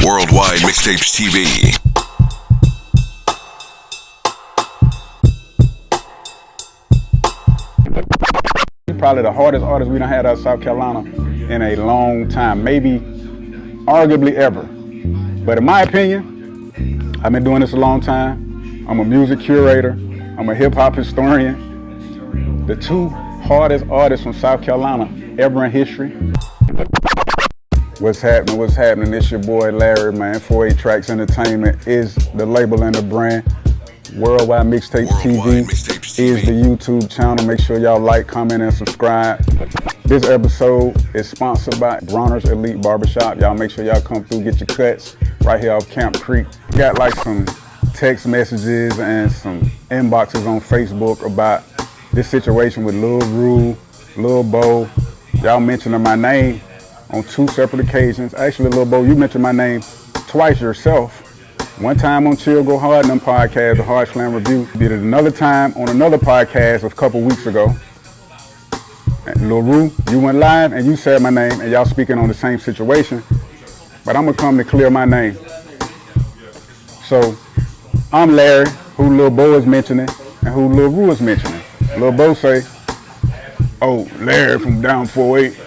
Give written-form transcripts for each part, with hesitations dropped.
Worldwide Mixtapes TV. Probably the hardest artist we done had out of South Carolina in a long time, maybe arguably ever. But in my opinion, I've been doing this a long time. I'm a music curator. I'm a hip hop historian. The two hardest artists from South Carolina ever in history. What's happening? It's your boy Larry, man. 48 Tracks Entertainment is the label and the brand. Worldwide Mixtapes TV is the YouTube channel. Make sure y'all like, comment, and subscribe. This episode is sponsored by Bronner's Elite Barbershop. Y'all make sure y'all come through, get your cuts right here off Camp Creek. Got like some text messages and some inboxes on Facebook about this situation with Lil Rue, Lil Bo. Y'all mentioning my name on two separate occasions. Actually, Lil Bo, you mentioned my name twice yourself. One time on Chill Go Hard, them podcast, the Hard Slam Review. Did it another time on another podcast a couple weeks ago. And Lil Rue, you went live and you said my name and y'all speaking on the same situation. But I'm gonna come to clear my name. So I'm Larry, who Lil Bo is mentioning and who Lil Rue is mentioning. Lil Bo say, oh, Larry from down 48.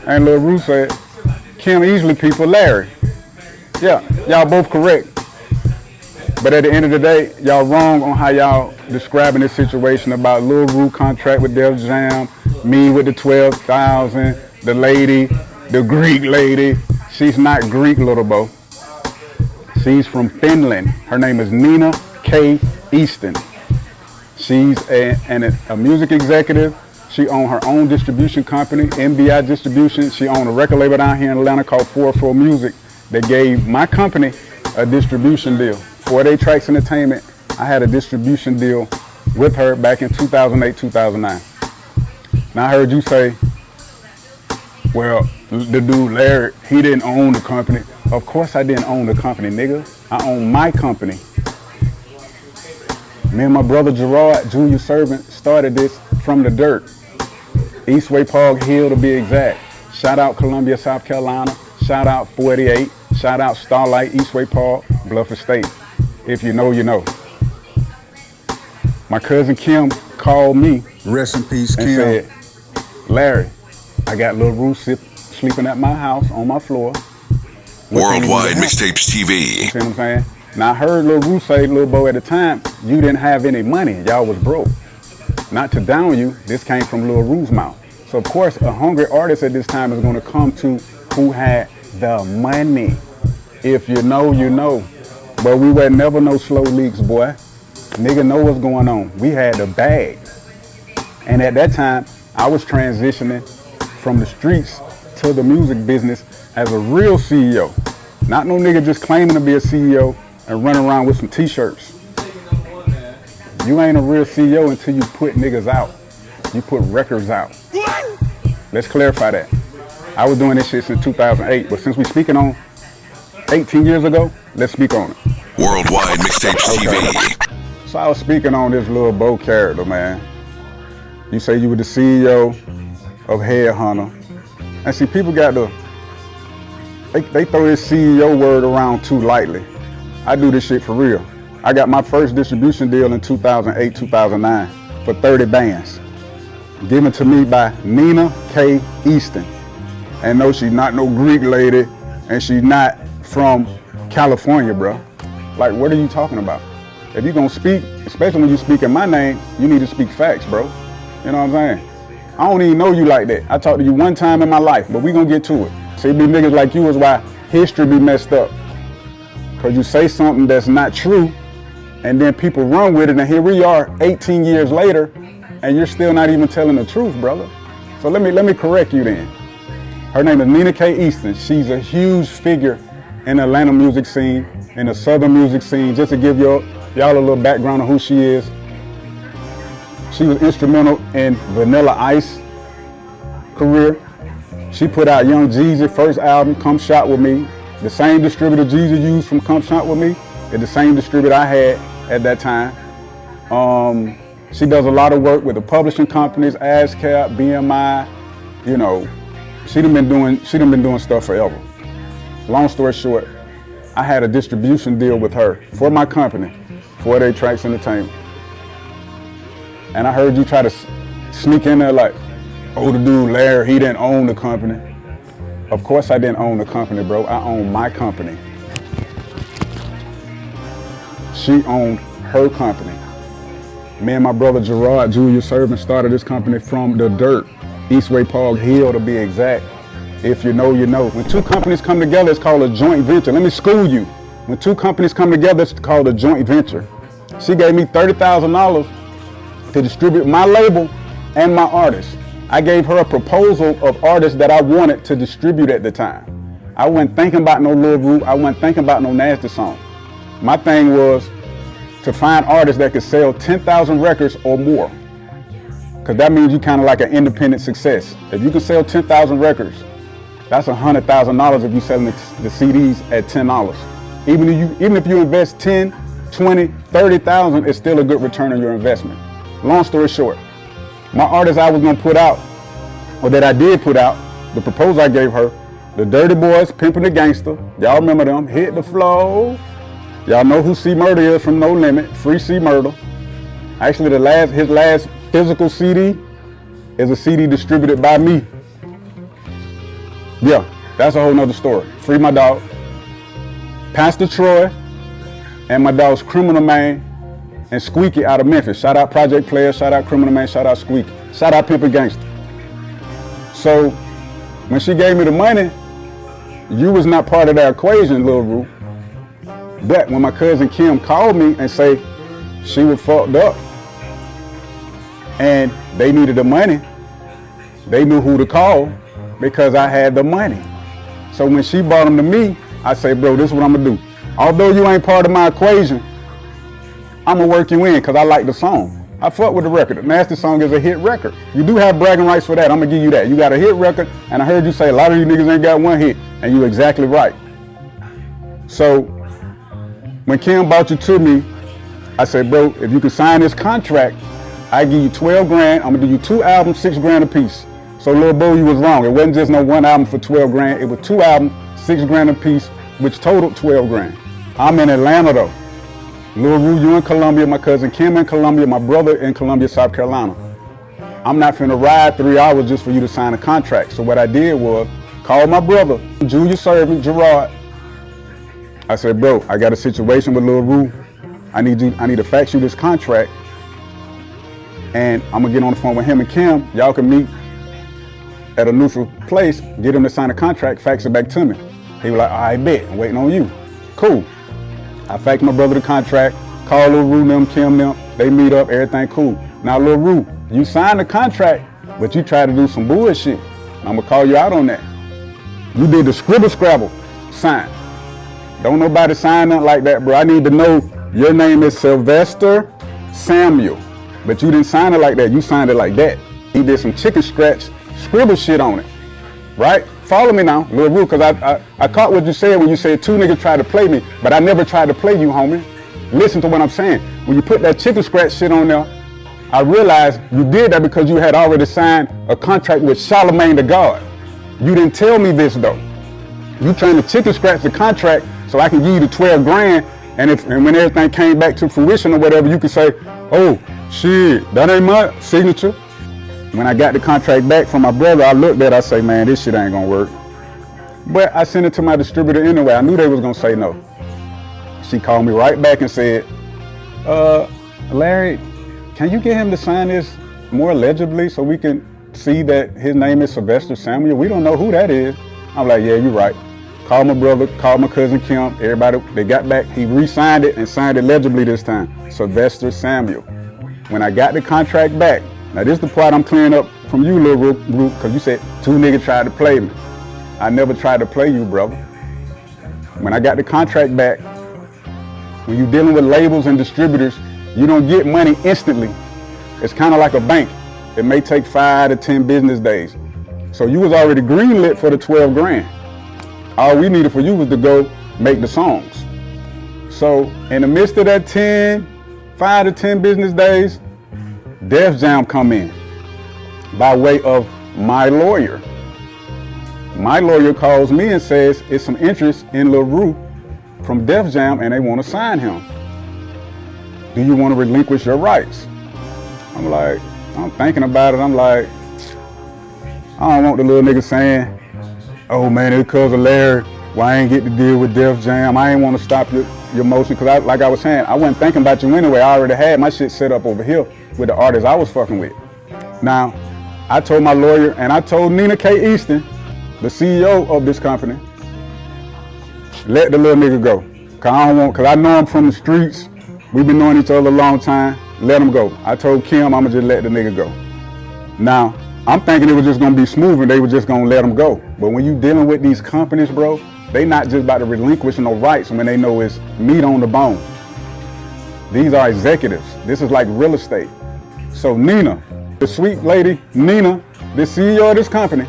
And Lil Rue said, Kim Easily people, Larry. Yeah, y'all both correct. But at the end of the day, y'all wrong on how y'all describing this situation about Lil Rue contract with Def Jam, me with the 12,000, the lady, the Greek lady. She's not Greek, Little Bo. She's from Finland. Her name is Nina K. Easton. She's a music executive. She owns her own distribution company, MBI Distribution. She owns a record label down here in Atlanta called 404 Music that gave my company a distribution deal. 48 Tracks Entertainment, I had a distribution deal with her back in 2008, 2009. Now I heard you say, well, the dude Larry, he didn't own the company. Of course I didn't own the company, nigga. I own my company. Me and my brother Gerard, Junior Servant, started this from the dirt. Eastway Park Hill to be exact. Shout out Columbia, South Carolina. Shout out 48. Shout out Starlight, Eastway Park, Bluff Estate. If you know, you know. My cousin Kim called me. Rest in peace, and Kim. Said, Larry, I got Lil Rue sleeping at my house on my floor. Worldwide Mixtapes TV. You see what I'm saying? Now I heard Lil Rue say, Lil Bo, at the time, you didn't have any money. Y'all was broke. Not to down you, this came from Lil Rue's mouth. So of course, a hungry artist at this time is gonna come to who had the money. If you know, you know. But we were never no slow leaks, boy. Nigga know what's going on. We had the bag. And at that time, I was transitioning from the streets to the music business as a real CEO. Not no nigga just claiming to be a CEO and running around with some t-shirts. You ain't a real CEO until you put niggas out. You put records out. Let's clarify that. I was doing this shit since 2008, but since we speaking on 18 years ago, let's speak on it. Worldwide Mixtapes TV. So I was speaking on this Lil Bo character, man. You say you were the CEO of Headhunter. And see, people got they throw this CEO word around too lightly. I do this shit for real. I got my first distribution deal in 2008, 2009 for 30 bands. Given to me by Nina K. Easton. And no, she's not no Greek lady, and she's not from California, bro. Like, what are you talking about? If you're gonna speak, especially when you speak in my name, you need to speak facts, bro. You know what I'm saying? I don't even know you like that. I talked to you one time in my life, but we gonna get to it. See, be niggas like you is why history be messed up. Cause you say something that's not true, and then people run with it, and here we are 18 years later, and you're still not even telling the truth, brother. So let me correct you then. Her name is Nina K. Easton. She's a huge figure in the Atlanta music scene, in the Southern music scene. Just to give y'all a little background of who she is. She was instrumental in Vanilla Ice career. She put out Young Jeezy first album, Come Shop With Me. The same distributor Jeezy used from Come Shop With Me is the same distributor I had at that time. She does a lot of work with the publishing companies, ASCAP, BMI, you know. She done been doing stuff forever. Long story short, I had a distribution deal with her for my company, 48 Tracks Entertainment. And I heard you try to sneak in there like, oh, the dude Larry, he didn't own the company. Of course I didn't own the company, bro. I owned my company. She owned her company. Me and my brother Gerard, Julius Serving, started this company from the dirt, Eastway Park Hill to be exact. If you know, you know. When two companies come together, it's called a joint venture. Let me school you. When two companies come together, it's called a joint venture. She gave me $30,000 to distribute my label and my artists. I gave her a proposal of artists that I wanted to distribute at the time. I wasn't thinking about no Lil Root. I wasn't thinking about no nasty song. My thing was to find artists that could sell 10,000 records or more. Because that means you kind of like an independent success. If you can sell 10,000 records, that's $100,000 if you're selling the CDs at $10. Even if you invest 10, 20, 30,000, it's still a good return on your investment. Long story short, my artists I was gonna put out, or that I did put out, the proposal I gave her, the Dirty Boys, Pimpin' the Gangster, y'all remember them, Hit the Flow. Y'all know who C Murder is from No Limit, Free C Murder. Actually, his last physical CD is a CD distributed by me. Yeah, that's a whole nother story. Free my dog. Pastor Troy and my dogs Criminal Man and Squeaky out of Memphis. Shout out Project Player, shout out Criminal Man, shout out Squeaky. Shout out Pimpin' Gangster. So when she gave me the money, you was not part of that equation, Lil Roo. But when my cousin Kim called me and say she was fucked up and they needed the money, they knew who to call because I had the money. So when she brought them to me, I say, bro, this is what I'm gonna do. Although you ain't part of my equation, I'm gonna work you in because I like the song. I fuck with the record. The Nasty Song is a hit record. You do have bragging rights for that. I'm gonna give you that. You got a hit record, and I heard you say a lot of you niggas ain't got one hit, and you're exactly right. So when Kim brought you to me, I said, bro, if you can sign this contract, I give you 12 grand. I'm gonna do you 2 albums, 6 grand a piece. So Lil Bo, you was wrong. It wasn't just no one album for 12 grand. It was 2 albums, 6 grand a piece, which totaled 12 grand. I'm in Atlanta though. Lil Roo, you in Columbia, my cousin Kim in Columbia, my brother in Columbia, South Carolina. I'm not finna ride 3 hours just for you to sign a contract. So what I did was call my brother, Julius Serving, Gerard. I said, bro, I got a situation with Lil Roo. I need to fax you this contract. And I'm gonna get on the phone with him and Kim. Y'all can meet at a neutral place, get him to sign a contract, fax it back to me. He was like, I bet, I'm waiting on you. Cool. I faxed my brother the contract, called Lil Roo, them, Kim, them. They meet up, everything cool. Now, Lil Roo, you signed the contract, but you tried to do some bullshit. I'm gonna call you out on that. You did the scribble scrabble sign. Don't nobody sign nothing like that, bro. I need to know your name is Sylvester Samuel, but you didn't sign it like that. You signed it like that. He did some chicken scratch scribble shit on it, right? Follow me now, Lil Roo, because I caught what you said when you said 2 niggas tried to play me, but I never tried to play you, homie. Listen to what I'm saying. When you put that chicken scratch shit on there, I realized you did that because you had already signed a contract with Charlamagne the God. You didn't tell me this though. You trying to chicken scratch the contract so I can give you the 12 grand, and when everything came back to fruition or whatever, you could say, oh, shit, that ain't my signature. When I got the contract back from my brother, I looked at it, I say, man, this shit ain't gonna work. But I sent it to my distributor anyway. I knew they was gonna say no. She called me right back and said, Larry, can you get him to sign this more legibly so we can see that his name is Sylvester Samuel? We don't know who that is. I'm like, yeah, you're right. Called my brother, called my cousin Kim, everybody, they got back. He re-signed it and signed it legibly this time, Sylvester Samuel. When I got the contract back, now this is the part I'm clearing up from you, Lil Roo, because you said 2 niggas tried to play me. I never tried to play you, brother. When I got the contract back, when you're dealing with labels and distributors, you don't get money instantly. It's kind of like a bank. It may take 5 to 10 business days. So you was already greenlit for the 12 grand. All we needed for you was to go make the songs. So in the midst of that 5 to 10 business days, Def Jam come in by way of my lawyer. My lawyer calls me and says it's some interest in Lil Roo from Def Jam and they want to sign him. Do you want to relinquish your rights? I'm thinking about it. I'm like, I don't want the little nigga saying, oh man, it's because of Larry, why I ain't get to deal with Def Jam. I ain't want to stop your motion, because like I was saying, I wasn't thinking about you anyway. I already had my shit set up over here with the artists I was fucking with. Now, I told my lawyer and I told Nina K. Easton, the CEO of this company, let the little nigga go. Cause I know him from the streets. We've been knowing each other a long time. Let him go. I told Kim I'ma just let the nigga go. Now, I'm thinking it was just gonna be smooth and they were just gonna let him go. But when you dealing with these companies, bro, they not just about to relinquish no rights when they know it's meat on the bone. These are executives. This is like real estate. So Nina, the sweet lady, Nina, the CEO of this company,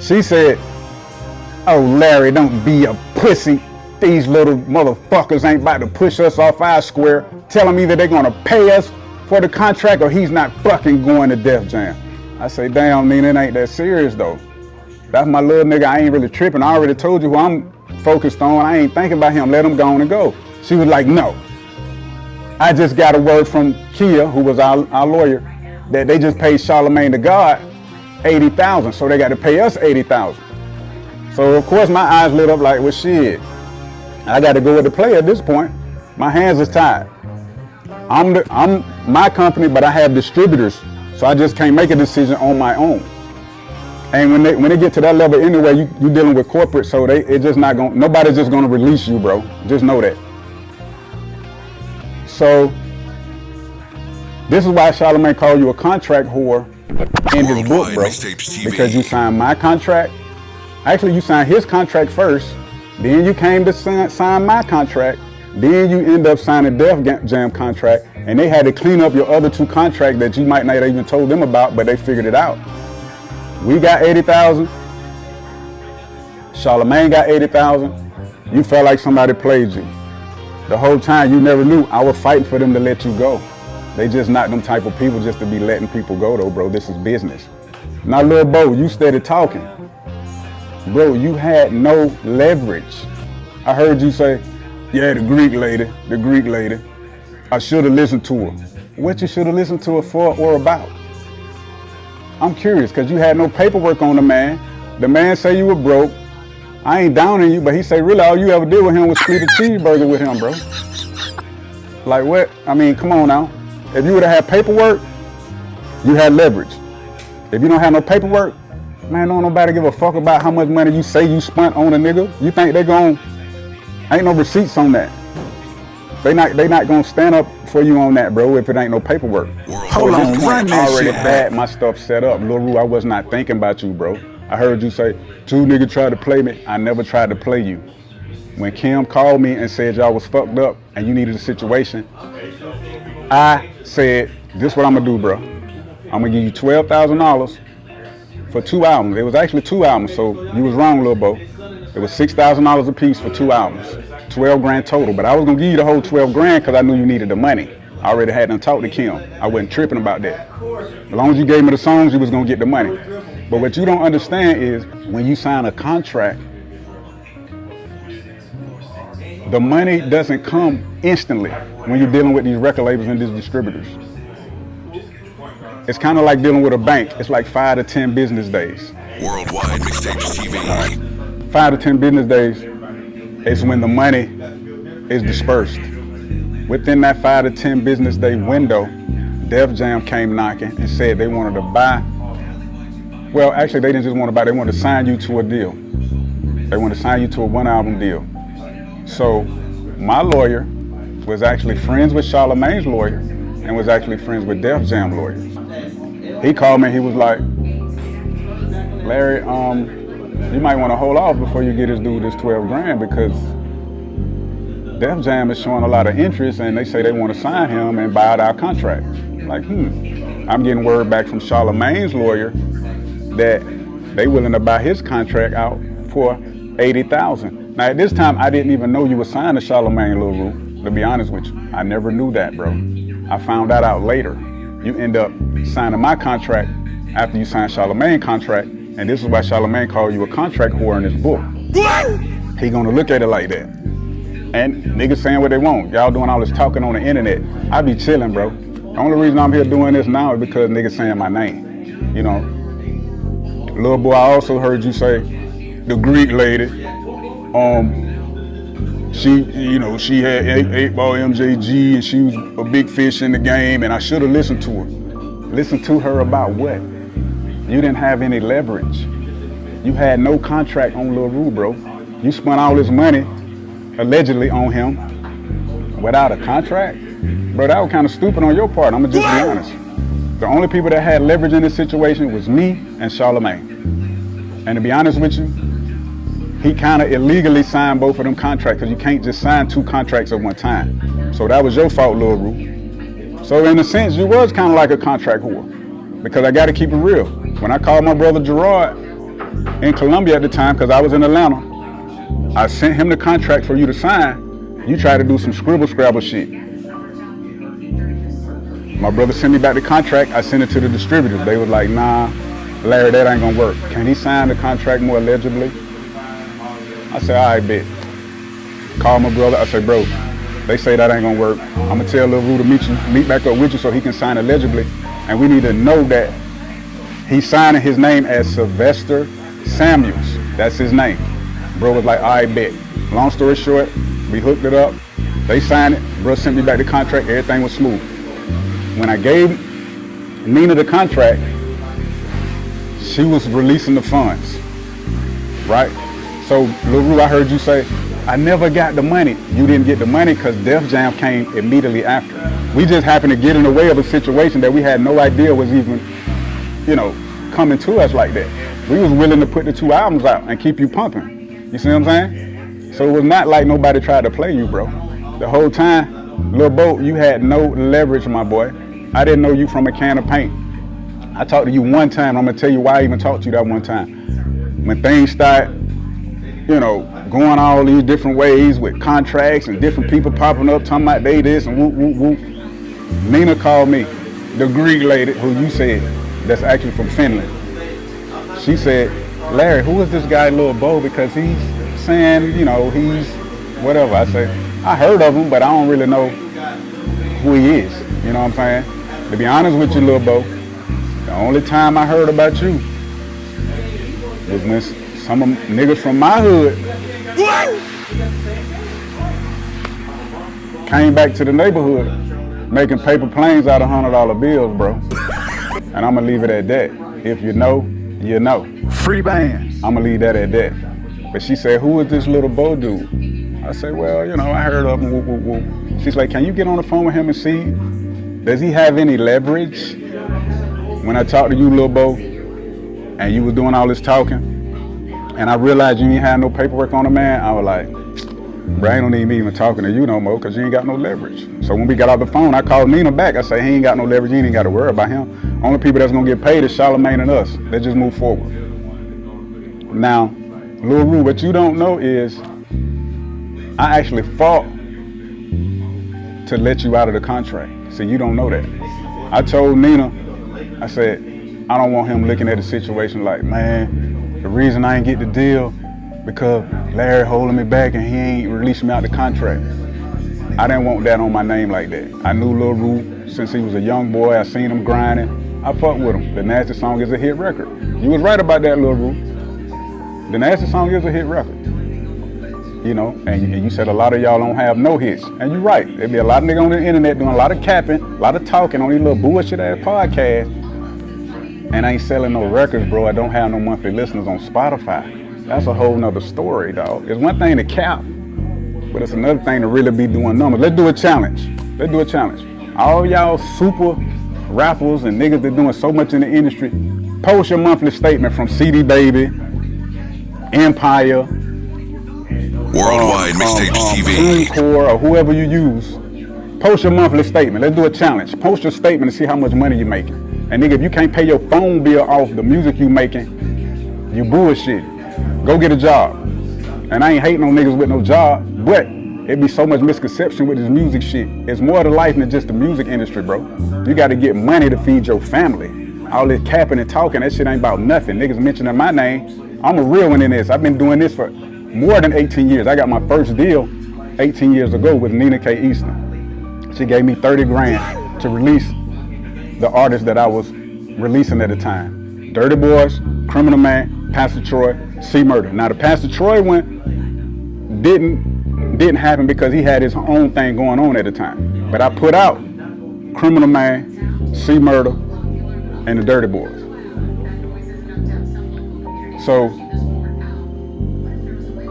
she said, oh Larry, don't be a pussy. These little motherfuckers ain't about to push us off our square, telling me that they're gonna pay us for the contract or he's not fucking going to Def Jam. I say, damn, Nina, it ain't that serious though. That's my little nigga, I ain't really tripping. I already told you who I'm focused on. I ain't thinking about him, let him go on and go. She was like, no. I just got a word from Kia, who was our lawyer, that they just paid Charlamagne the God $80,000, so they got to pay us $80,000. So of course my eyes lit up like, well shit, I got to go with the play at this point. My hands is tied. I'm my company, but I have distributors, so I just can't make a decision on my own. And when they get to that level anyway, you dealing with corporate, so nobody's just gonna release you, bro. Just know that. So this is why Charlamagne called you a contract whore in his book, bro. Because you signed my contract. Actually, you signed his contract first, then you came to sign my contract, then you end up signing Def Jam contract, and they had to clean up your other two contracts that you might not even told them about, but they figured it out. We got $80,000. Charlamagne got $80,000. You felt like somebody played you. The whole time you never knew I was fighting for them to let you go. They just not them type of people just to be letting people go though, bro. This is business. Now, Lil Bo, you steady talking. Bro, you had no leverage. I heard you say, yeah, the Greek lady. I should have listened to her. What you should have listened to her for or about? I'm curious, because you had no paperwork on the man. The man say you were broke. I ain't downing you, but he say really all you ever did with him was split a cheeseburger with him, bro. Like what? I mean, come on now. If you would have had paperwork, you had leverage. If you don't have no paperwork, man, don't nobody give a fuck about how much money you say you spent on a nigga. You think they ain't no receipts on that. They not gonna stand up for you on that, bro, if it ain't no paperwork. Hold on, run that already shit had my stuff set up. Lil Roo, I was not thinking about you, bro. I heard you say, two niggas tried to play me. I never tried to play you. When Kim called me and said y'all was fucked up and you needed a situation, I said, this what I'm gonna do, bro. I'm gonna give you $12,000 for 2 albums. It was actually 2 albums, so you was wrong, Lil Bo. It was $6,000 a piece for 2 albums. 12 grand total, but I was gonna give you the whole 12 grand because I knew you needed the money. I already had done talked to Kim. I wasn't tripping about that. As long as you gave me the songs, you was gonna get the money. But what you don't understand is when you sign a contract, the money doesn't come instantly when you're dealing with these record labels and these distributors. It's kind of like dealing with a bank. It's like 5 to 10 business days. Worldwide Mixtapes TV. 5 to 10 business days is when the money is dispersed. Within that 5 to 10 business day window, Def Jam came knocking and said they wanted to buy. Well, actually, they didn't just want to buy, they wanted to sign you to a deal. They wanted to sign you to a 1-album deal. So my lawyer was actually friends with Charlamagne's lawyer and was actually friends with Def Jam lawyers. He called me, he was like, Larry, you might want to hold off before you get this dude this 12 grand because Def Jam is showing a lot of interest and they say they want to sign him and buy out our contract. Like, I'm getting word back from Charlamagne's lawyer that they willing to buy his contract out for $80,000. Now at this time, I didn't even know you were signed to Charlamagne, Lil Roo, to be honest with you. I never knew that, bro. I found that out later. You end up signing my contract after you signed Charlamagne's contract, and this is why Charlamagne called you a contract whore in his book. He gonna look at it like that. And niggas saying what they want. Y'all doing all this talking on the internet. I be chilling, bro. The only reason I'm here doing this now is because niggas saying my name. You know. Little boy, I also heard you say the Greek lady. She had 8-ball MJG and she was a big fish in the game, and I should have listened to her. Listen to her about what? You didn't have any leverage. You had no contract on Lil Rue, bro. You spent all this money, allegedly, on him without a contract? Bro, that was kind of stupid on your part, I'ma just be honest. The only people that had leverage in this situation was me and Charlamagne. And to be honest with you, he kind of illegally signed both of them contracts because you can't just sign 2 contracts at one time. So that was your fault, Lil Rue. So in a sense, you was kind of like a contract whore because I got to keep it real. When I called my brother Gerard in Colombia at the time, because I was in Atlanta, I sent him the contract for you to sign. You tried to do some scrabble shit. My brother sent me back the contract. I sent it to the distributors. They was like, nah, Larry, that ain't gonna work. Can he sign the contract more legibly? I said, all right, bet. Call my brother. I said, bro, they say that ain't gonna work. I'm gonna tell Lil Rue to meet back up with you so he can sign it legibly. And we need to know that he's signing his name as Sylvester Samuels. That's his name. Bro was like, all right, bet. Long story short, we hooked it up. They signed it. Bro sent me back the contract. Everything was smooth. When I gave Nina the contract, she was releasing the funds, right? So, Lil Rue, I heard you say, I never got the money. You didn't get the money because Def Jam came immediately after. We just happened to get in the way of a situation that we had no idea was even, coming to us like that. We was willing to put the 2 albums out and keep you pumping. You see what I'm saying? So it was not like nobody tried to play you, bro. The whole time, Lil Bo, you had no leverage, my boy. I didn't know you from a can of paint. I talked to you one time. I'm gonna tell you why I even talked to you that one time. When things start, going all these different ways with contracts and different people popping up talking about they this and whoop, whoop, whoop. Nina called me, the Greek lady who you said, that's actually from Finland. She said, Larry, who is this guy Lil Bo? Because he's saying, he's whatever. I said, I heard of him, but I don't really know who he is. You know what I'm saying? To be honest with you, Lil Bo, the only time I heard about you was when some of niggas from my hood came back to the neighborhood making paper planes out of $100 bills, bro. And I'm gonna leave it at that. If you know, you know. Free bands. I'm gonna leave that at that. But she said, who is this Lil Bo dude? I said, well, I heard of him, whoop, whoop, whoop. She's like, can you get on the phone with him and see, does he have any leverage? When I talked to you, Lil Bo, and you was doing all this talking, and I realized you ain't had no paperwork on the man, I was like, bro, ain't no need me even talking to you no more because you ain't got no leverage. So when we got off the phone, I called Nina back. I said, he ain't got no leverage. You ain't got to worry about him. Only people that's going to get paid is Charlamagne and us. Let's just move forward. Now, Lil Rue, what you don't know is I actually fought to let you out of the contract. So you don't know that. I told Nina, I said, I don't want him looking at the situation like, man, the reason I ain't get the deal because Larry holding me back and he ain't releasing me out the contract. I didn't want that on my name like that. I knew Lil Rue since he was a young boy. I seen him grinding. I fucked with him. The Nasty Song is a hit record. You was right about that, Lil Rue. The Nasty Song is a hit record. And you said a lot of y'all don't have no hits. And you're right. There be a lot of niggas on the internet doing a lot of capping, a lot of talking on these little bullshit ass podcasts. And I ain't selling no records, bro. I don't have no monthly listeners on Spotify. That's a whole nother story, dog. It's one thing to cap, but it's another thing to really be doing numbers. Let's do a challenge. All y'all super rappers and niggas that doing so much in the industry, post your monthly statement from CD Baby, Empire, Worldwide Mixtapes TV, Core, or whoever you use. Post your monthly statement. Let's do a challenge. Post your statement and see how much money you're making. And nigga, if you can't pay your phone bill off the music you making, you bullshit. Go get a job. And I ain't hating on niggas with no job, but it be so much misconception with this music shit. It's more to life than just the music industry, bro. You gotta get money to feed your family. All this capping and talking, that shit ain't about nothing. Niggas mentioning my name. I'm a real one in this. I've been doing this for more than 18 years. I got my first deal 18 years ago with Nina K. Easton. She gave me 30 grand to release the artists that I was releasing at the time. Dirty Boys, Criminal Man, Pastor Troy, C Murder. Now the Pastor Troy one didn't happen because he had his own thing going on at the time. But I put out Criminal Man, C Murder, and the Dirty Boys. So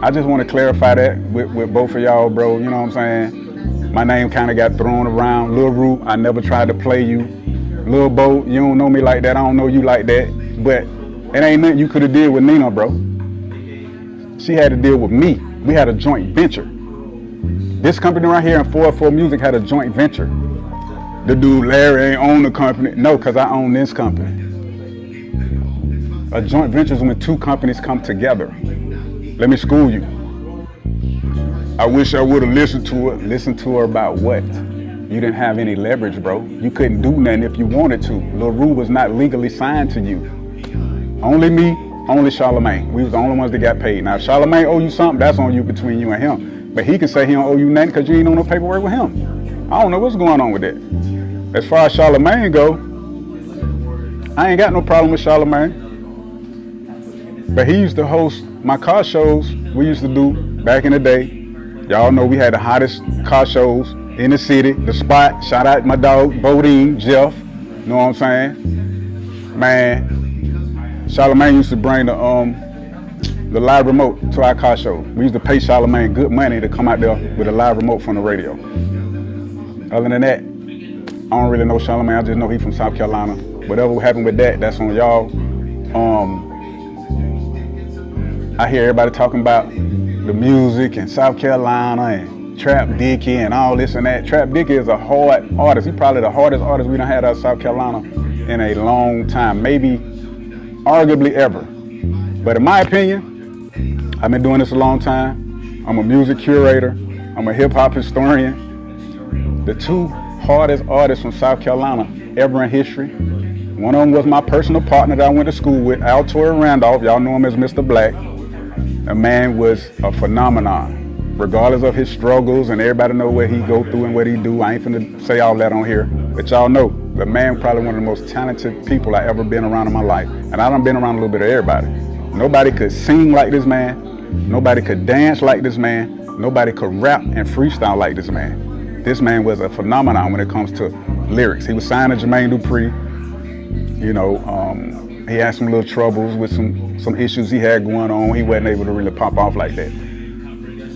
I just want to clarify that with both of y'all, bro. You know what I'm saying? My name kind of got thrown around. Lil Roo, I never tried to play you. Lil Bo, you don't know me like that. I don't know you like that. But it ain't nothing you could have did with Nina, bro. She had to deal with me. We had a joint venture. This company right here in 404 Music had a joint venture. The dude Larry ain't own the company. No, because I own this company. A joint venture is when two companies come together. Let me school you. I wish I would have listened to her. Listened to her about what? You didn't have any leverage, bro. You couldn't do nothing if you wanted to. Lil Roo was not legally signed to you. Only me, only Charlamagne. We was the only ones that got paid. Now, if Charlamagne owe you something, that's on you between you and him. But he can say he don't owe you nothing because you ain't on no paperwork with him. I don't know what's going on with that. As far as Charlamagne go, I ain't got no problem with Charlamagne. But he used to host my car shows we used to do back in the day. Y'all know we had the hottest car shows in the city, the spot. Shout out my dog, Bodine, Jeff. You know what I'm saying? Man, Charlamagne used to bring the live remote to our car show. We used to pay Charlamagne good money to come out there with a live remote from the radio. Other than that, I don't really know Charlamagne. I just know he from South Carolina. Whatever happened with that, that's on y'all. I hear everybody talking about the music in South Carolina and Trap Dickie and all this and that. Trap Dickie is a hard artist. He's probably the hardest artist we done had out of South Carolina in a long time, maybe arguably ever. But in my opinion, I've been doing this a long time. I'm a music curator. I'm a hip hop historian. The two hardest artists from South Carolina ever in history. One of them was my personal partner that I went to school with, Altoy Randolph. Y'all know him as Mr. Black. The man was a phenomenon, regardless of his struggles, and everybody know what he go through and what he do. I ain't finna say all that on here, but y'all know the man probably one of the most talented people I ever been around in my life. And I done been around a little bit of everybody. Nobody could sing like this man. Nobody could dance like this man. Nobody could rap and freestyle like this man. This man was a phenomenon when it comes to lyrics. He was signed to Jermaine Dupri. You know, he had some little troubles with some issues he had going on. He wasn't able to really pop off like that.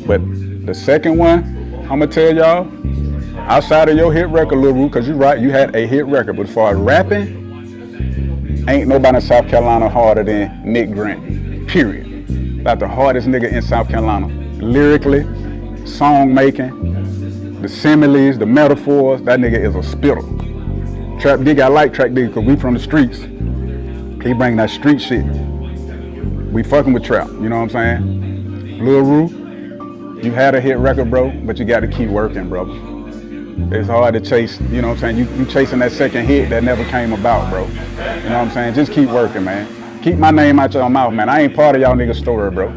But the second one, I'm gonna tell y'all, outside of your hit record, Lil Roo, because you're right, you had a hit record. But as far as rapping, ain't nobody in South Carolina harder than Nick Grant, period. About the hardest nigga in South Carolina. Lyrically, song making, the similes, the metaphors, that nigga is a spitter. Trap Dickie, I like Trap Dickie because we from the streets. He bring that street shit. We fucking with Trap, you know what I'm saying? Lil Roo, you had a hit record, bro, but you gotta keep working, brother. It's hard to chase, you know what I'm saying? You chasing that second hit that never came about, bro. You know what I'm saying? Just keep working, man. Keep my name out your mouth, man. I ain't part of y'all niggas' story, bro.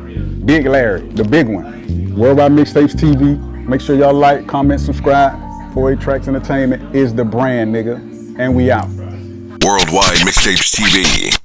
Big Larry, the big one. Worldwide Mixtapes TV. Make sure y'all like, comment, subscribe. 48 Tracks Entertainment is the brand, nigga. And we out. Worldwide Mixtapes TV.